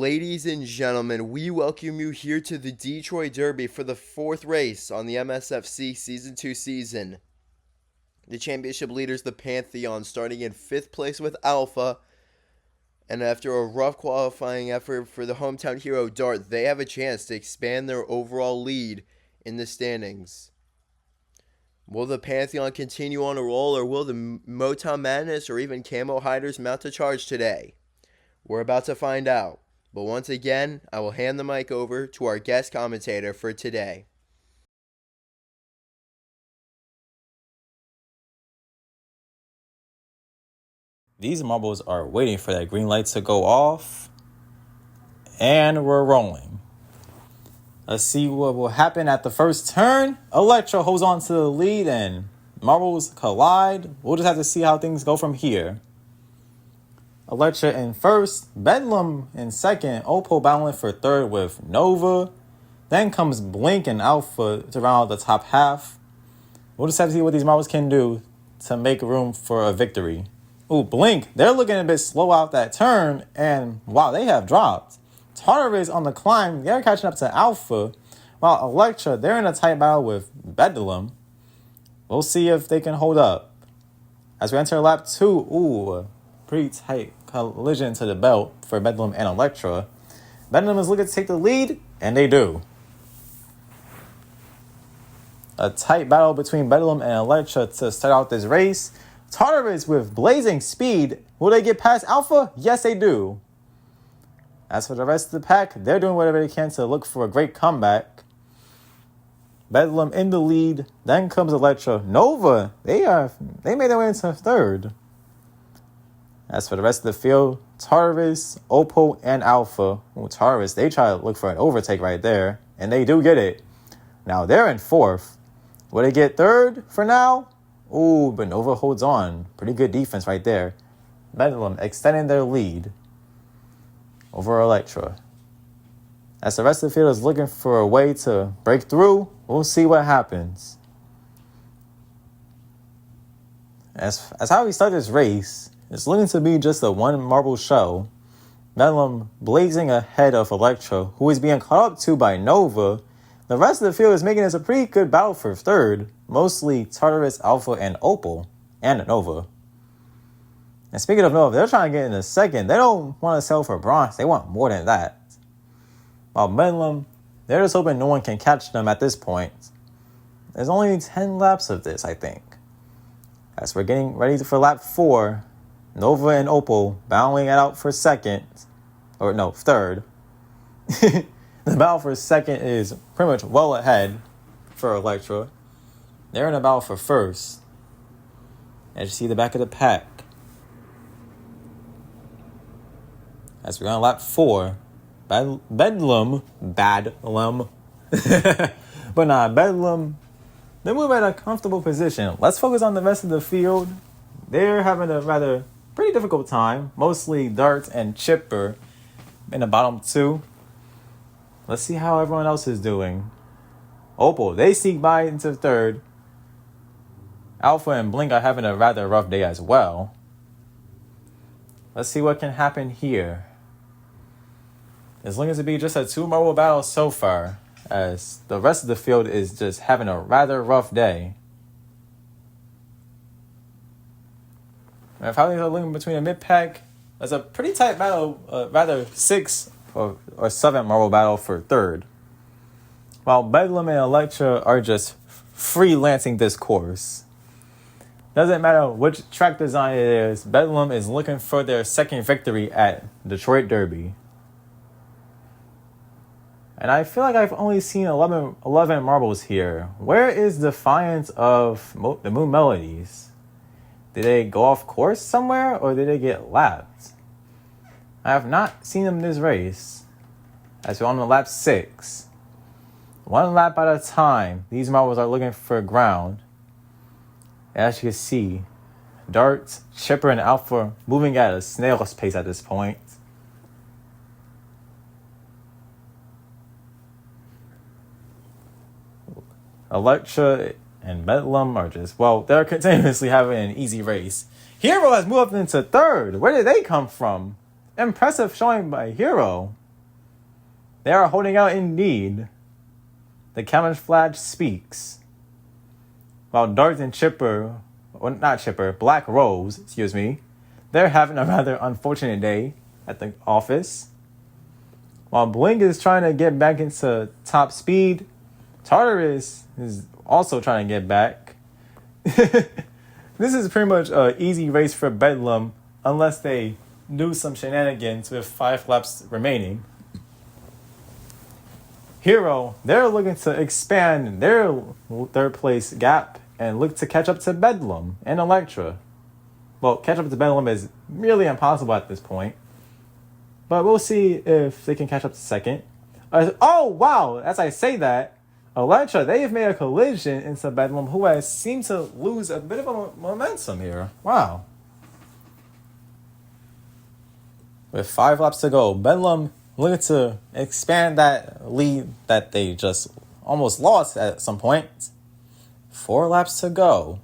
Ladies and gentlemen, we welcome you here to the Detroit Derby for the fourth race on the MSFC Season 2 season. The championship leaders, the Pantheon, starting in 5th place with Alpha. And after a rough qualifying effort for the hometown hero Dart, they have a chance to expand their overall lead in the standings. Will the Pantheon continue on a roll, or will the Motown Madness or even Camo Hiders mount a charge today? We're about to find out. But once again, I will hand the mic over to our guest commentator for today. These marbles are waiting for that green light to go off. And we're rolling. Let's see what will happen at the first turn. Electra holds on to the lead and marbles collide. We'll just have to see how things go from here. Electra in first, Bedlam in second, Opal battling for third with Nova. Then comes Blink and Alpha to round out the top half. We'll just have to see what these marbles can do to make room for a victory. Ooh, Blink, they're looking a bit slow out that turn, and wow, they have dropped. Tartarus on the climb, they're catching up to Alpha, while Electra, they're in a tight battle with Bedlam. We'll see if they can hold up. As we enter lap 2, ooh, pretty tight collision to the belt for Bedlam and Electra. Bedlam is looking to take the lead, and they do. A tight battle between Bedlam and Electra to start out this race. Tartarus with blazing speed. Will they get past Alpha? Yes, they do. As for the rest of the pack, they're doing whatever they can to look for a great comeback. Bedlam in the lead. Then comes Electra. Nova, they made their way into third. As for the rest of the field, Tartarus, Opal, and Alpha. Ooh, Tartarus, they try to look for an overtake right there, and they do get it. Now they're in fourth. Will they get third for now? Ooh, but Nova holds on. Pretty good defense right there. Bedlam extending their lead over Electra. As the rest of the field is looking for a way to break through, we'll see what happens. As how we start this race, it's looking to be just a one marble show. Bedlam blazing ahead of Electra, who is being caught up to by Nova. The rest of the field is making this a pretty good battle for third, mostly Tartarus, Alpha, and Opal, and Nova. And speaking of Nova, they're trying to get in a second. They don't want to sell for bronze. They want more than that. While Bedlam, they're just hoping no one can catch them at this point. There's only 10 laps of this, I think. As we're getting ready for lap 4, Nova and Opal battling it out for third. The battle for second is pretty much well ahead for Electra. They're in a battle for first. As you see the back of the pack. As we're on lap 4, Bedlam. Bedlam, they move at a comfortable position. Let's focus on the rest of the field. They're having a rather pretty difficult time. Mostly Dart and Chipper in the bottom 2. Let's see how everyone else is doing. Opal, they sneak by into third. Alpha and Blink are having a rather rough day as well. Let's see what can happen here. It's looking to be just a 2 marble battle so far, as the rest of the field is just having a rather rough day. And how things are looking between the mid-pack, there's a pretty tight battle, rather 6 or 7 marble battle for third. While Bedlam and Electra are just freelancing this course. Doesn't matter which track design it is, Bedlam is looking for their second victory at Detroit Derby. And I feel like I've only seen 11 marbles here. Where is Defiance of the Moon Melodies? Did they go off course somewhere, or did they get lapped? I have not seen them this race. As we're on lap 6. 1 lap at a time, these marbles are looking for ground. As you can see, Dart, Chipper, and Alpha moving at a snail's pace at this point. Electra and Bedlam are they're continuously having an easy race. Hero has moved up into third. Where did they come from? Impressive showing by Hero. They are holding out indeed. The camouflage speaks. While Dart and Black Rose, they're having a rather unfortunate day at the office. While Blink is trying to get back into top speed, Tartarus is also trying to get back. This is pretty much an easy race for Bedlam unless they do some shenanigans with 5 laps remaining. Hero, they're looking to expand their third place gap and look to catch up to Bedlam and Electra. Well, catch up to Bedlam is really impossible at this point. But we'll see if they can catch up to second. Oh, wow! As I say that, Electra, they've made a collision into Bedlam, who has seemed to lose a bit of a momentum here. Wow. With 5 laps to go, Bedlam looking to expand that lead that they just almost lost at some point. 4 laps to go.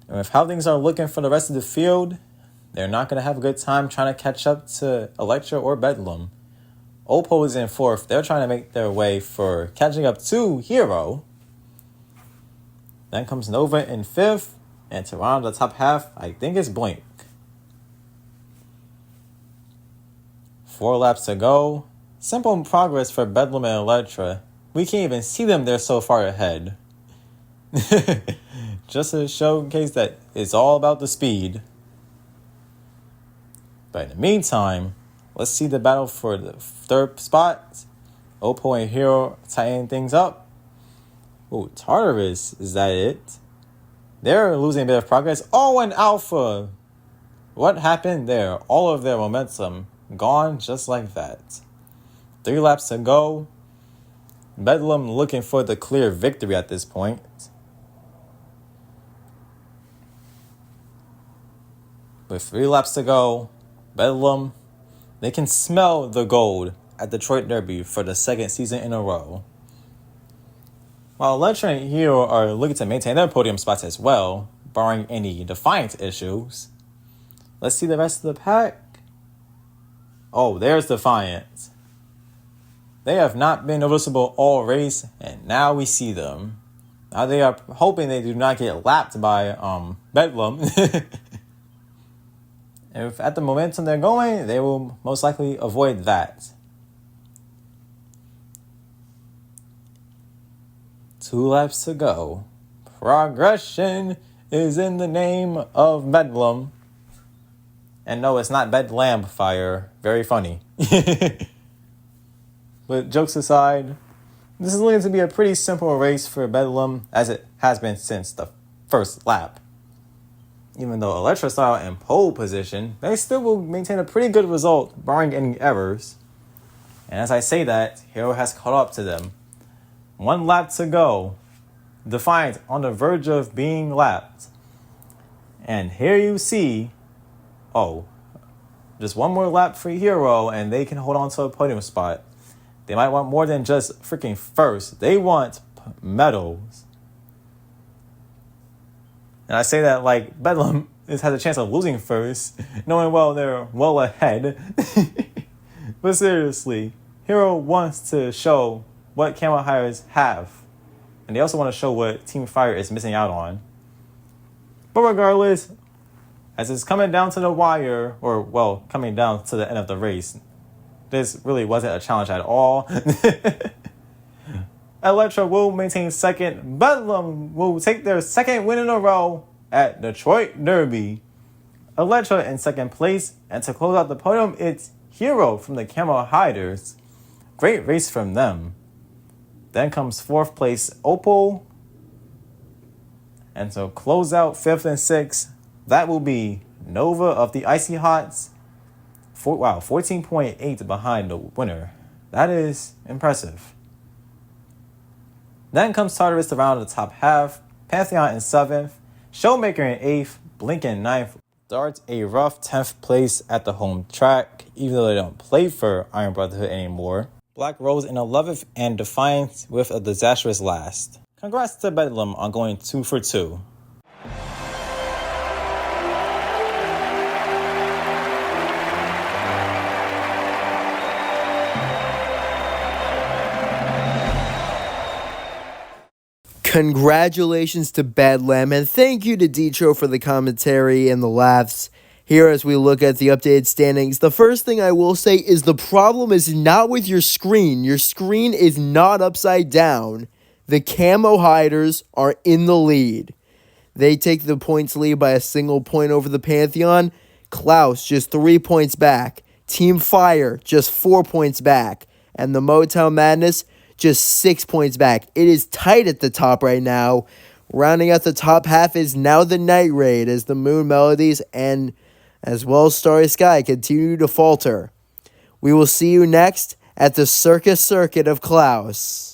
And with how things are looking for the rest of the field, they're not going to have a good time trying to catch up to Electra or Bedlam. Oppo is in 4th. They're trying to make their way for catching up to Hero. Then comes Nova in 5th. And to round the top half, I think it's Blink. 4 laps to go. Simple progress for Bedlam and Electra. We can't even see them, they're so far ahead. Just to showcase that it's all about the speed. But in the meantime, let's see the battle for the 3rd spot. Oppo and Hero tightening things up. Ooh, Tartarus, is that it? They're losing a bit of progress. Oh, and Alpha! What happened there? All of their momentum gone just like that. 3 laps to go. Bedlam looking for the clear victory at this point. With 3 laps to go, Bedlam, they can smell the gold at Detroit Derby for the 2nd season in a row. While Electra and Hero are looking to maintain their podium spots as well, barring any Defiant issues. Let's see the rest of the pack. Oh, there's Defiant. They have not been noticeable all race, and now we see them. Now they are hoping they do not get lapped by Bedlam. If at the momentum they're going, they will most likely avoid that. 2 laps to go. Progression is in the name of Bedlam. And no, it's not Bedlam Fire. Very funny. But jokes aside, this is looking to be a pretty simple race for Bedlam, as it has been since the 1st lap. Even though Electra style in pole position, they still will maintain a pretty good result, barring any errors. And as I say that, Hero has caught up to them. 1 lap to go. Defiant on the verge of being lapped. And here you see, just 1 more lap for Hero, and they can hold on to a podium spot. They might want more than just freaking 1st. They want medals. And I say that like Bedlam has a chance of losing 1st, knowing well they're well ahead. But seriously, Hero wants to show what Camo Hiders have. And they also want to show what Team Fire is missing out on. But regardless, as it's coming down to the wire, coming down to the end of the race, this really wasn't a challenge at all. Electra will maintain 2nd. Bedlam will take their 2nd win in a row at Detroit Derby. Electra in 2nd place. And to close out the podium, it's Hero from the Camo Hiders. Great race from them. Then comes 4th place Opal. And to close out 5th and 6th, that will be Nova of the Icy Hots. 14.8 behind the winner. That is impressive. Then comes Tartarus to round the top half. Pantheon in 7th. Showmaker in 8th. Blink in 9th. Darts a rough 10th place at the home track, even though they don't play for Iron Brotherhood anymore. Black Rose in 11th and Defiant with a disastrous last. Congrats to Bedlam on going 2 for 2. Congratulations to Bedlam, and thank you to Detro for the commentary and the laughs. Here as we look at the updated standings, the first thing I will say is the problem is not with your screen. Your screen is not upside down. The Camo Hiders are in the lead. They take the points lead by a single point over the Pantheon. Klaus just 3 points back. Team Fire just 4 points back. And the Motown Madness just 6 points back. It is tight at the top right now. Rounding out the top half is now the Night Raid as the Moon Melodies and as well as Starry Sky continue to falter. We will see you next at the Circus Circuit of Klaus.